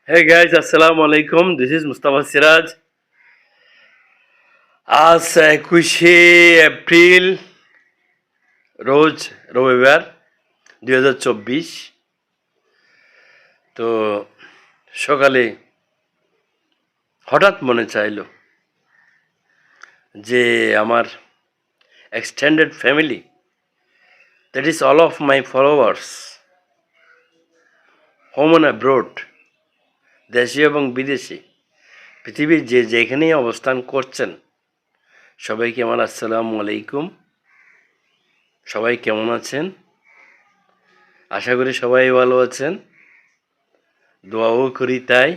Hey guys, Assalamu alaikum. This is Mustafa Siraj. আজ 21শে April রোজ রবিবার 2024। তো সকালে হঠাৎ মনে চাইলো যে আমার extended family, that is all of my followers, home and abroad, দেশীয় এবং বিদেশি, পৃথিবীর যে যেখানেই অবস্থান করছেন, সবাইকে আমার আসসালামু আলাইকুম। সবাই কেমন আছেন? আশা করি সবাই ভালো আছেন, দোয়াও করি তাই।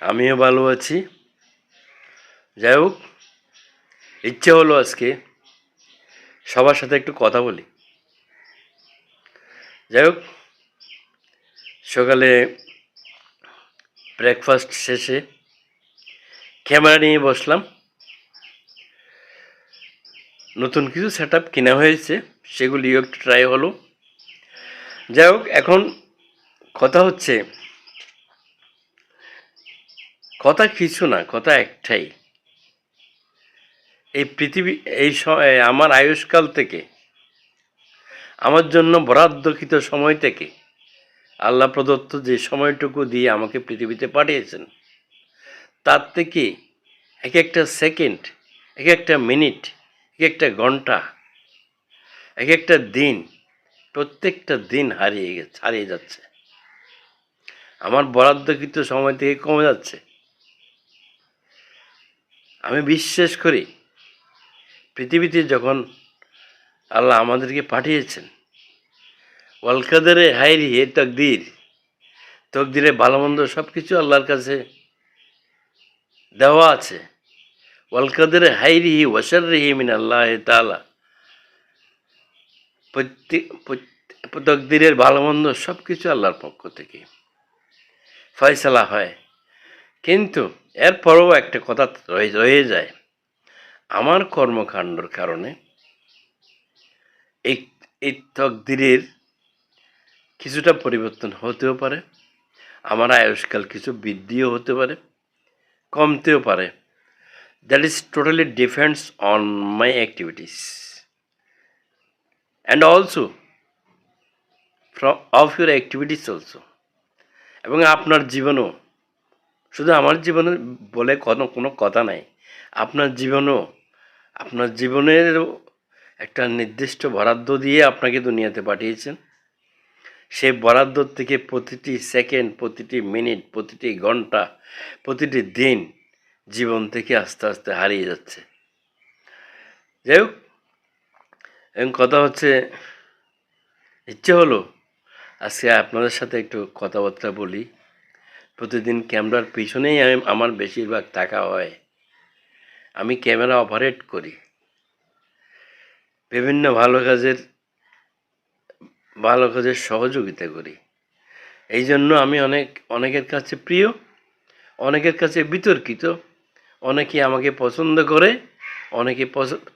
আমিও ভালো আছি। যাই হোক, ইচ্ছে হলো আজকে সবার সাথে একটু কথা বলি। যাই হোক, সকালে ব্রেকফাস্ট শেষে ক্যামেরা নিয়ে বসলাম। নতুন কিছু সেট আপ কেনা হয়েছে, সেগুলিও একটু ট্রাই হলো। যাই হোক, এখন কথা হচ্ছে, কথা কিছু না, কথা একটাই। এই পৃথিবী, আমার আয়ুষ্কাল থেকে, আমার জন্য বরাদ্দকৃত সময় থেকে, আল্লাহ প্রদত্ত যে সময়টুকু দিয়ে আমাকে পৃথিবীতে পাঠিয়েছেন, তার থেকে এক একটা সেকেন্ড, এক একটা মিনিট, এক একটা ঘন্টা, এক একটা দিন, প্রত্যেকটা দিন হারিয়ে যাচ্ছে। আমার বরাদ্দকৃত সময় থেকে কমে যাচ্ছে। আমি বিশ্বাস করি, পৃথিবীতে যখন আল্লাহ আমাদেরকে পাঠিয়েছেন, ওয়াল কাদরে হাইরি হে তকদির, তকদিরে ভালো মন্দ সব কিছু আল্লাহর কাছে দেওয়া আছে। ওয়াল কাদরে হাইরিহি ওয়াশাররিহি মিন আল্লাহ তাআলা, তকদিরের ভালো মন্দ সব কিছু আল্লাহর পক্ষ থেকে ফয়সালা হয়। কিন্তু এরপরও একটা কথা রয়ে যায়, আমার কর্মকাণ্ডর কারণে এই এই তকদিরের কিছুটা পরিবর্তন হতেও পারে, আমার আয়ুষ্কাল কিছু বৃদ্ধিও হতে পারে, কমতেও পারে। That is totally depends on my activities and also of your activities also. এবং আপনার জীবনও, শুধু আমার জীবনের বলে কোনো কথা নাই, আপনার জীবনও, আপনার জীবনের একটা নির্দিষ্ট বরাদ্দ দিয়ে আপনাকে দুনিয়াতে পাঠিয়েছেন। সেই বরাদ্দ থেকে প্রতিটি সেকেন্ড, প্রতিটি মিনিট, প্রতিটি ঘন্টা, প্রতিটি দিন জীবন থেকে আস্তে আস্তে হারিয়ে যাচ্ছে। যাই হোক, এবং কথা হচ্ছে, ইচ্ছে হলো আজকে আপনাদের সাথে একটু কথাবার্তা বলি। প্রতিদিন ক্যামেরার পিছনেই আমার বেশিরভাগ থাকা হয়। আমি ক্যামেরা অপারেট করি, বিভিন্ন ভালো কাজের সহযোগিতা করি। এই জন্য আমি অনেকের কাছে প্রিয়, অনেকের কাছে বিতর্কিত। অনেকে আমাকে পছন্দ করে,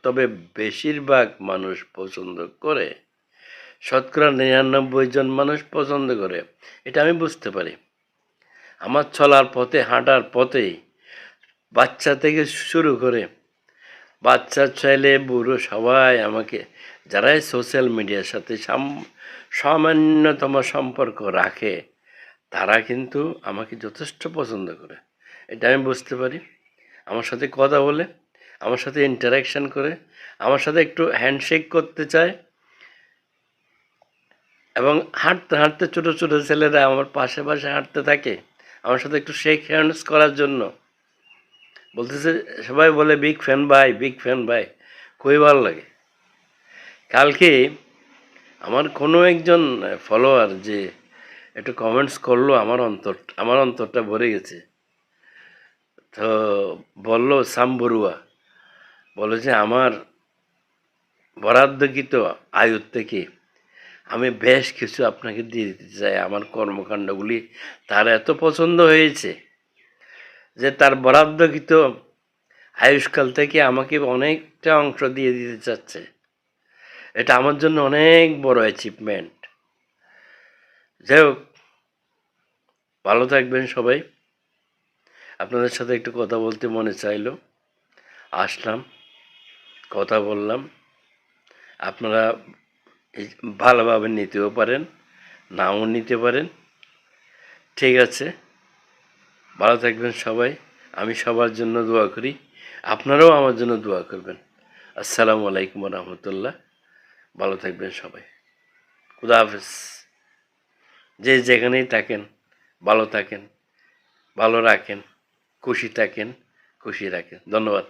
তবে বেশিরভাগ মানুষ পছন্দ করে, শতকরা 99 জন মানুষ পছন্দ করে, এটা আমি বুঝতে পারি। আমার চলার পথে, হাঁটার পথে, বাচ্চা থেকে শুরু করে বাচ্চা, ছেলে, বুড়ো সবাই আমাকে, যারাই সোশ্যাল মিডিয়ার সাথে সামান্যতম সম্পর্ক রাখে, তারা কিন্তু আমাকে যথেষ্ট পছন্দ করে, এটা আমি বুঝতে পারি। আমার সাথে কথা বলে, আমার সাথে ইন্টারাকশান করে, আমার সাথে একটু হ্যান্ডশেক করতে চায়। এবং হাঁটতে হাঁটতে ছোটো ছোটো ছেলেরা আমার পাশে পাশে হাঁটতে থাকে, আমার সাথে একটু শেক হ্যান্ডস করার জন্য বলতেছে। সবাই বলে বিগ ফ্যান ভাই, বিগ ফ্যান ভাই, খুবই ভালো লাগে। কালকে আমার কোনো একজন ফলোয়ার যে একটু কমেন্টস করলো, আমার অন্তরটা ভরে গেছে। তো বললো, সাম বড়ুয়া বলো যে আমার বরাদ্দকৃত আয়ুর থেকে আমি বেশ কিছু আপনাকে দিয়ে দিতে চাই। আমার কর্মকাণ্ডগুলি তার এত পছন্দ হয়েছে যে তার বরাদ্দকৃত আয়ুষ্কাল থেকে আমাকে অনেকটা অংশ দিয়ে দিতে চাচ্ছে। এটা আমার জন্য অনেক বড় অ্যাচিভমেন্ট। যাই হোক, ভালো থাকবেন সবাই। আপনাদের সাথে একটু কথা বলতে মনে চাইলো, আসলাম, কথা বললাম। আপনারা এই ভালোভাবে নিতেও পারেন, নাও নিতে পারেন। ঠিক আছে, ভালো থাকবেন সবাই। আমি সবার জন্য দোয়া করি, আপনারাও আমার জন্য দোয়া করবেন। আসসালামু আলাইকুম রহমতুল্লাহ। ভালো থাকবেন সবাই। খুদা হাফেজ। যে যেখানেই থাকেন ভালো থাকেন, ভালো রাখেন, খুশি থাকেন, খুশি রাখেন। ধন্যবাদ।